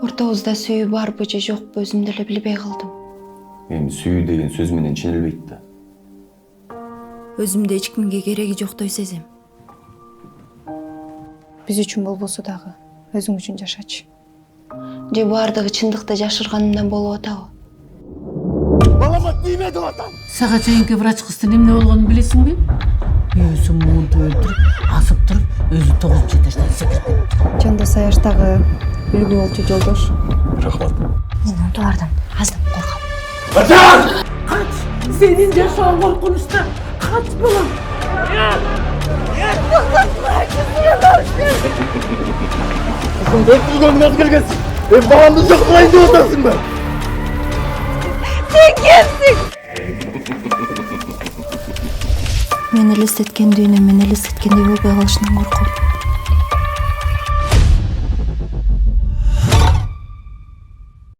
Ортабызда сүйүү барбы же жокпу өзүм деле билбей калдым. Эми сүйүү деген сөз менен ченелбейт да. Өзүмдө эч кимге кереги жоктой сезем. Биз үчүн болбосо дагы өзүң үчүн жашачы. Же баардыгы чындыкты жашырганымдан болуп атабы? Балама тийме деп атам. Сага чейинки врач кыздын эмне болгонун билесиңби? Үйүсү муунту өлтүрүп, асып туруп, өзү тогузуп жетештен секирип кетти. Жанда саяштагы үлгү болчу жолдош. Рахмат. Мен антулардан аздап корком. Kaçın! Kaç! Senin yaşam korkunçta. Kaç balım. Kızım 4 yıl görmez gelgesin. Ben babamda çok kılayım diye otarsın ben. Мен элестеткен дүйнө мен элестеткендей болбой калышынан корком.